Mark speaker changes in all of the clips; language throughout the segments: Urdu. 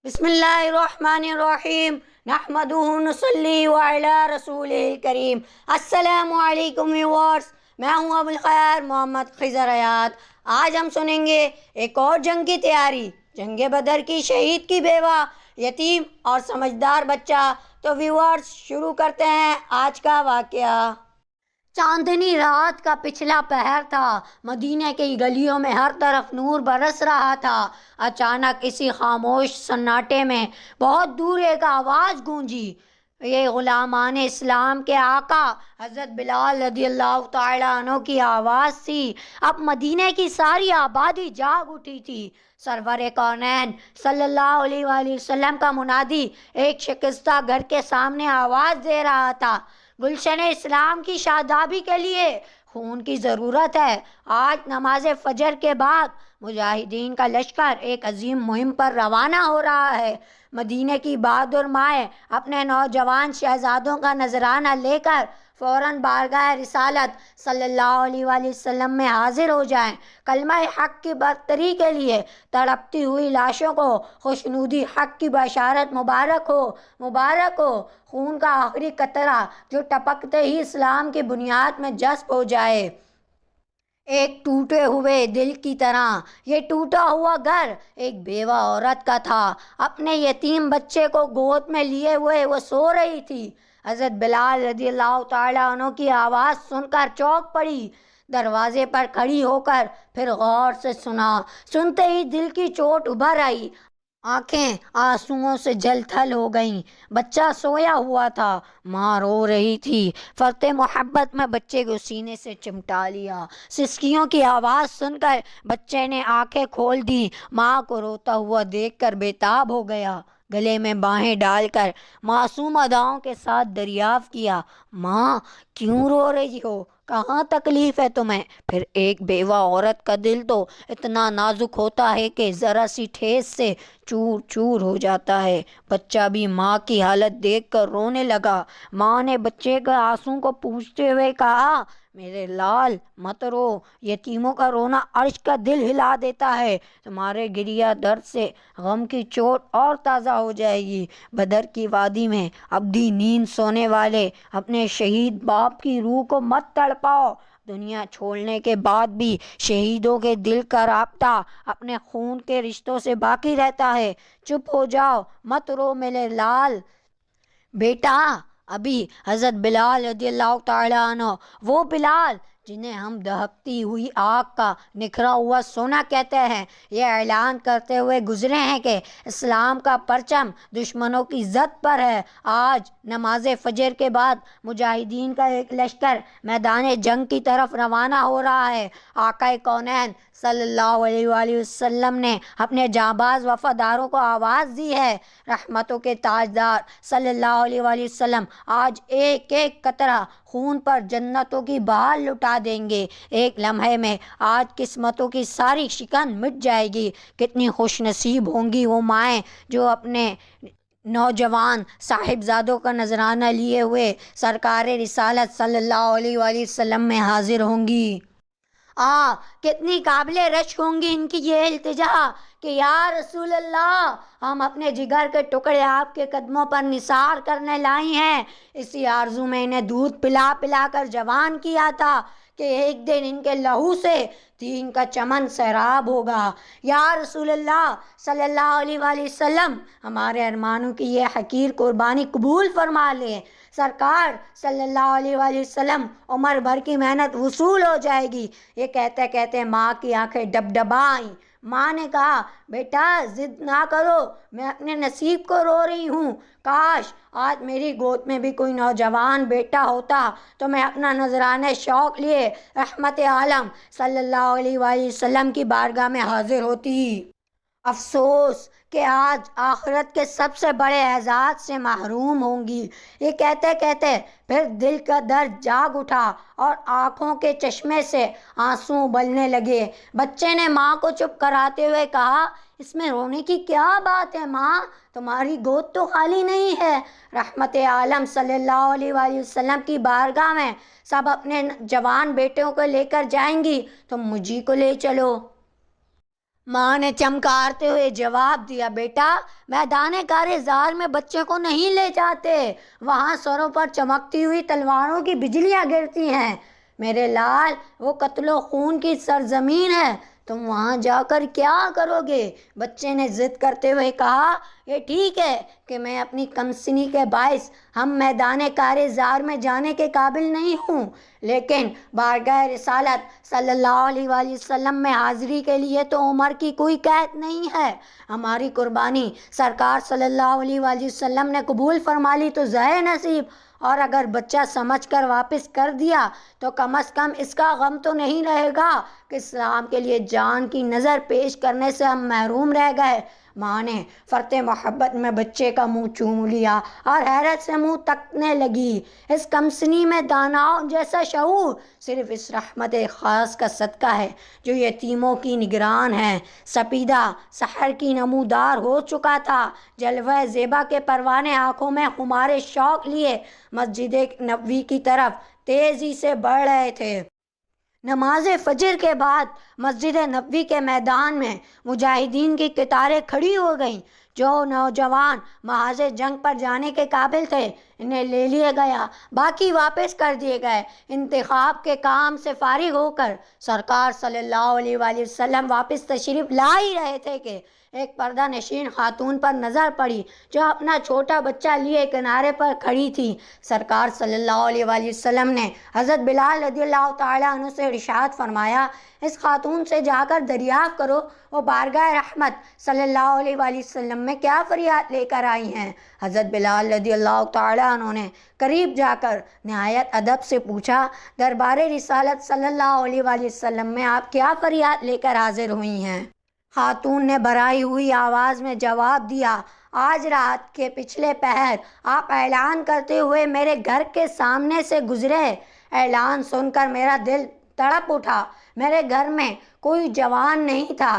Speaker 1: بسم اللہ الرحمن الرحیم نحمدہ نصلی وعلی رسول کریم۔ السلام علیکم ویورز، میں ہوں ابو الخیر محمد خضر حیات۔ آج ہم سنیں گے ایک اور جنگ کی تیاری، جنگ بدر کی شہید کی بیوہ، یتیم اور سمجھدار بچہ۔ تو ویورز شروع کرتے ہیں آج کا واقعہ۔ چاندنی رات کا پچھلا پہر تھا، مدینہ کی گلیوں میں ہر طرف نور برس رہا تھا۔ اچانک اسی خاموش سناٹے میں بہت دور ایک آواز گونجی۔ یہ غلامان اسلام کے آقا حضرت بلال رضی اللہ تعالیٰ عنہ کی آواز تھی۔ اب مدینہ کی ساری آبادی جاگ اٹھی تھی۔ سرور کونین صلی اللہ علیہ وآلہ وسلم کا منادی ایک شکستہ گھر کے سامنے آواز دے رہا تھا، گلشن اسلام کی شادابی کے لیے خون کی ضرورت ہے۔ آج نماز فجر کے بعد مجاہدین کا لشکر ایک عظیم مہم پر روانہ ہو رہا ہے۔ مدینہ کی بہادر مائیں اپنے نوجوان شہزادوں کا نذرانہ لے کر فوراً بارگاہ رسالت صلی اللہ علیہ وآلہ وسلم میں حاضر ہو جائیں۔ کلمہ حق کی برتری کے لیے تڑپتی ہوئی لاشوں کو خوشنودی حق کی بشارت مبارک ہو، مبارک ہو۔ خون کا آخری قطرہ جو ٹپکتے ہی اسلام کی بنیاد میں جذب ہو جائے۔ ایک ٹوٹے ہوئے دل کی طرح یہ ٹوٹا ہوا گھر ایک بیوہ عورت کا تھا۔ اپنے یتیم بچے کو گود میں لیے ہوئے وہ سو رہی تھی۔ حضرت بلال رضی اللہ تعالیٰ عنہ کی آواز سن کر چونک پڑی، دروازے پر کھڑی ہو کر پھر غور سے سنا۔ سنتے ہی دل کی چوٹ ابھر آئی، آنکھیں آنسوؤں سے جل تھل ہو گئیں۔ بچہ سویا ہوا تھا، ماں رو رہی تھی۔ فرط محبت میں بچے کو سینے سے چمٹا لیا۔ سسکیوں کی آواز سن کر بچے نے آنکھیں کھول دی، ماں کو روتا ہوا دیکھ کر بےتاب ہو گیا۔ گلے میں باہیں ڈال کر معصوم اداؤں کے ساتھ دریافت کیا، ماں کیوں رو رہی ہو؟ کہاں تکلیف ہے تمہیں؟ پھر ایک بیوہ عورت کا دل تو اتنا نازک ہوتا ہے کہ ذرا سی ٹھیس سے چور چور ہو جاتا ہے۔ بچہ بھی ماں کی حالت دیکھ کر رونے لگا۔ ماں نے بچے کے آنسوں کو پوچھتے ہوئے کہا، میرے لال مت رو، یتیموں کا رونا عرش کا دل ہلا دیتا ہے۔ تمہارے گریہ درد سے غم کی چوٹ اور تازہ ہو جائے گی۔ بدر کی وادی میں ابدی نیند سونے والے اپنے شہید باپ کی روح کو مت تڑپاؤ۔ دنیا چھوڑنے کے بعد بھی شہیدوں کے دل کا رابطہ اپنے خون کے رشتوں سے باقی رہتا ہے۔ چپ ہو جاؤ، مت رو میرے لال۔ بیٹا، ابھی حضرت بلال رضی اللہ تعالیٰ عنہ، وہ بلال جنہیں ہم دہکتی ہوئی آگ کا نکھرا ہوا سونا کہتے ہیں، یہ اعلان کرتے ہوئے گزرے ہیں کہ اسلام کا پرچم دشمنوں کی زد پر ہے۔ آج نماز فجر کے بعد مجاہدین کا ایک لشکر میدان جنگ کی طرف روانہ ہو رہا ہے۔ آقا کونین صلی اللہ علیہ وآلہ وسلم نے اپنے جانباز وفاداروں کو آواز دی ہے، رحمتوں کے تاجدار صلی اللہ علیہ وآلہ وسلم آج ایک ایک قطرہ خون پر جنتوں کی بہار لٹا دیں گے۔ ایک لمحے میں آج قسمتوں کی ساری شکن مٹ جائے گی۔ کتنی خوش نصیب ہوں گی وہ مائیں جو اپنے نوجوان صاحبزادوں کا نذرانہ لیے ہوئے سرکار رسالت صلی اللہ علیہ وآلہ وسلم میں حاضر ہوں گی۔ کتنی قابل رشک ہوں گی ان کی یہ التجا کہ یا رسول اللہ، ہم اپنے جگر کے ٹکڑے آپ کے قدموں پر نثار کرنے لائی ہیں۔ اسی آرزو میں انہیں دودھ پلا پلا کر جوان کیا تھا کہ ایک دن ان کے لہو سے دین کا چمن سیراب ہوگا۔ یا رسول اللہ صلی اللہ علیہ وآلہ وسلم، ہمارے ارمانوں کی یہ حقیر قربانی قبول فرما لیں۔ سرکار صلی اللہ علیہ وآلہ وسلم، عمر بھر کی محنت وصول ہو جائے گی۔ یہ کہتے کہتے ماں کی آنکھیں ڈبڈبائیں۔ ماں نے کہا، بیٹا ضد نہ کرو، میں اپنے نصیب کو رو رہی ہوں۔ کاش آج میری گود میں بھی کوئی نوجوان بیٹا ہوتا تو میں اپنا نذرانہ شوق لیے رحمت عالم صلی اللہ علیہ وآلہ وسلم کی بارگاہ میں حاضر ہوتی۔ افسوس کہ آج آخرت کے سب سے بڑے اعزاز سے محروم ہوں گی۔ یہ کہتے کہتے پھر دل کا درد جاگ اٹھا اور آنکھوں کے چشمے سے آنسو ابلنے لگے۔ بچے نے ماں کو چپ کراتے ہوئے کہا، اس میں رونے کی کیا بات ہے ماں؟ تمہاری گود تو خالی نہیں ہے۔ رحمت عالم صلی اللہ علیہ وآلہ وسلم کی بارگاہ میں سب اپنے جوان بیٹوں کو لے کر جائیں گی، تم مجھے کو لے چلو۔ ماں نے چمکارتے ہوئے جواب دیا، بیٹا میدان کارزار میں بچے کو نہیں لے جاتے، وہاں سروں پر چمکتی ہوئی تلواروں کی بجلیاں گرتی ہیں۔ میرے لال، وہ قتل و خون کی سرزمین ہے، تم وہاں جا کر کیا کرو گے؟ بچے نے ضد کرتے ہوئے کہا، یہ ٹھیک ہے کہ میں اپنی کمسنی کے باعث ہم میدان کارزار میں جانے کے قابل نہیں ہوں، لیکن بارگاہ رسالت صلی اللہ علیہ وآلہ وسلم میں حاضری کے لیے تو عمر کی کوئی قید نہیں ہے۔ ہماری قربانی سرکار صلی اللہ علیہ وآلہ وسلم نے قبول فرما لی تو ظاہر نصیب، اور اگر بچہ سمجھ کر واپس کر دیا تو کم از کم اس کا غم تو نہیں رہے گا کہ اسلام کے لیے جان کی نظر پیش کرنے سے ہم محروم رہ گئے۔ ماں نے فرط محبت میں بچے کا منہ چوم لیا اور حیرت سے منہ تکنے لگی۔ اس کمسنی میں داناؤں جیسا شعور صرف اس رحمت خاص کا صدقہ ہے جو یتیموں کی نگران ہے۔ سپیدہ سحر کی نمودار ہو چکا تھا، جلوہ زیبا کے پروانے آنکھوں میں خمار شوق لیے مسجد نبوی کی طرف تیزی سے بڑھ رہے تھے۔ نماز فجر کے بعد مسجد نبوی کے میدان میں مجاہدین کی قطاریں کھڑی ہو گئیں۔ جو نوجوان محاذ جنگ پر جانے کے قابل تھے انہیں لے لیا گیا، باقی واپس کر دیے گئے۔ انتخاب کے کام سے فارغ ہو کر سرکار صلی اللہ علیہ وآلہ وسلم واپس تشریف لا ہی رہے تھے کہ ایک پردہ نشین خاتون پر نظر پڑی جو اپنا چھوٹا بچہ لیے کنارے پر کھڑی تھی۔ سرکار صلی اللہ علیہ وآلہ وسلم نے حضرت بلال رضی اللہ تعالیٰ عنہ سے ارشاد فرمایا، اس خاتون سے جا کر دریافت کرو وہ بارگاہ رحمت صلی اللہ علیہ وآلہ وسلم میں کیا فریاد لے کر آئی ہیں۔ حضرت بلال رضی اللہ تعالیٰ عنہ نے قریب جا کر نہایت ادب سے پوچھا، دربار رسالت صلی اللہ علیہ وآلہ وسلم میں آپ کیا فریاد لے کر حاضر ہوئی ہیں؟ خاتون نے بھرائی ہوئی آواز میں جواب دیا، آج رات کے پچھلے پہر آپ اعلان کرتے ہوئے میرے گھر کے سامنے سے گزرے۔ اعلان سن کر میرا دل تڑپ اٹھا۔ میرے گھر میں کوئی جوان نہیں تھا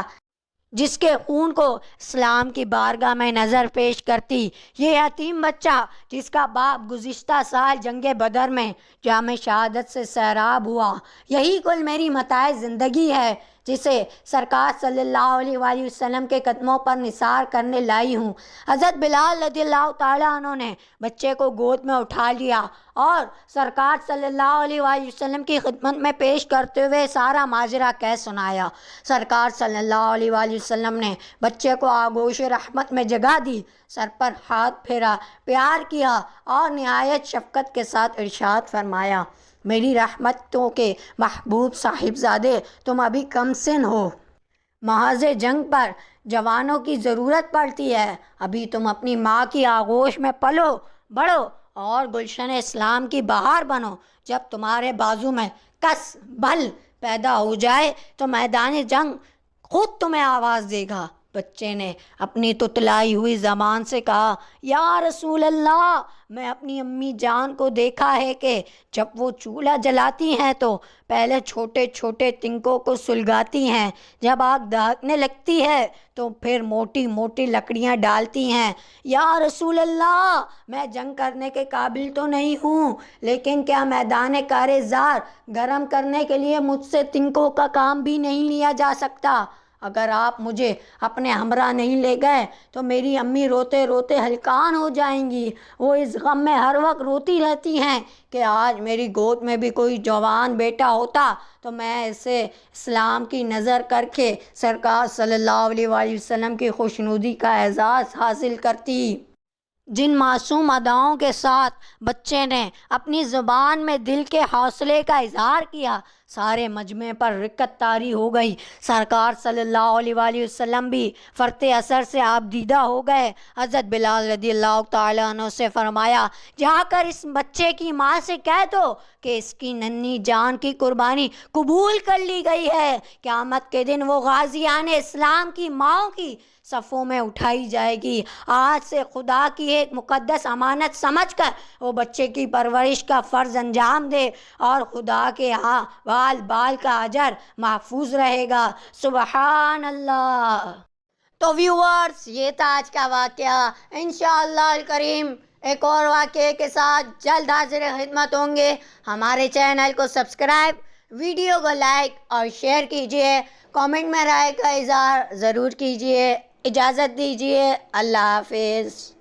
Speaker 1: جس کے خون کو اسلام کی بارگاہ میں نظر پیش کرتی۔ یہ یتیم بچہ جس کا باپ گزشتہ سال جنگ بدر میں جام شہادت سے سیراب ہوا، یہی کل میری متاع زندگی ہے جسے سرکار صلی اللہ علیہ وآلہ وسلم کے قدموں پر نثار کرنے لائی ہوں۔ حضرت بلال رضی اللہ تعالیٰ عنہ نے بچے کو گود میں اٹھا لیا اور سرکار صلی اللہ علیہ وآلہ وسلم کی خدمت میں پیش کرتے ہوئے سارا ماجرا کہہ سنایا۔ سرکار صلی اللہ علیہ وآلہ وسلم نے بچے کو آغوش رحمت میں جگہ دی، سر پر ہاتھ پھیرا، پیار کیا اور نہایت شفقت کے ساتھ ارشاد فرمایا، میری رحمتوں کے محبوب صاحبزادے، تم ابھی کم سن ہو، محاذ جنگ پر جوانوں کی ضرورت پڑتی ہے، ابھی تم اپنی ماں کی آغوش میں پلو بڑھو اور گلشن اسلام کی بہار بنو۔ جب تمہارے بازو میں کس بل پیدا ہو جائے تو میدان جنگ خود تمہیں آواز دے گا۔ بچے نے اپنی تتلائی ہوئی زبان سے کہا، یا رسول اللہ، میں اپنی امی جان کو دیکھا ہے کہ جب وہ چولہا جلاتی ہیں تو پہلے چھوٹے چھوٹے تنکوں کو سلگاتی ہیں، جب آگ دہکنے لگتی ہے تو پھر موٹی موٹی لکڑیاں ڈالتی ہیں۔ یا رسول اللہ، میں جنگ کرنے کے قابل تو نہیں ہوں، لیکن کیا میدان کارزار گرم کرنے کے لیے مجھ سے تنکوں کا کام بھی نہیں لیا جا سکتا؟ اگر آپ مجھے اپنے ہمراہ نہیں لے گئے تو میری امی روتے روتے ہلکان ہو جائیں گی۔ وہ اس غم میں ہر وقت روتی رہتی ہیں کہ آج میری گود میں بھی کوئی جوان بیٹا ہوتا تو میں اسے اسلام کی نظر کر کے سرکار صلی اللہ علیہ وآلہ وسلم کی خوشنودی کا اعزاز حاصل کرتی۔ جن معصوم اداؤں کے ساتھ بچے نے اپنی زبان میں دل کے حوصلے کا اظہار کیا، سارے مجمع پر رکت طاری ہو گئی۔ سرکار صلی اللہ علیہ وآلہ وسلم بھی فرط اثر سے آبدیدہ ہو گئے۔ حضرت بلال رضی اللہ تعالیٰ عنہ سے فرمایا، جا کر اس بچے کی ماں سے کہہ دو کہ اس کی ننھی جان کی قربانی قبول کر لی گئی ہے، قیامت کے دن وہ غازیان اسلام کی ماؤں کی صفوں میں اٹھائی جائے گی۔ آج سے خدا کی ایک مقدس امانت سمجھ کر وہ بچے کی پرورش کا فرض انجام دے اور خدا کے ہاں بال بال کا اجر محفوظ رہے گا۔ سبحان اللہ۔ تو ویورز، یہ تھا آج کا واقعہ۔ انشاءاللہ الکریم ایک اور واقعے کے ساتھ جلد حاضر خدمت ہوں گے۔ ہمارے چینل کو سبسکرائب ویڈیو کو لائک اور شیئر کیجیے، کامنٹ میں رائے کا اظہار ضرور کیجیے۔ اجازت دیجیے، اللہ حافظ۔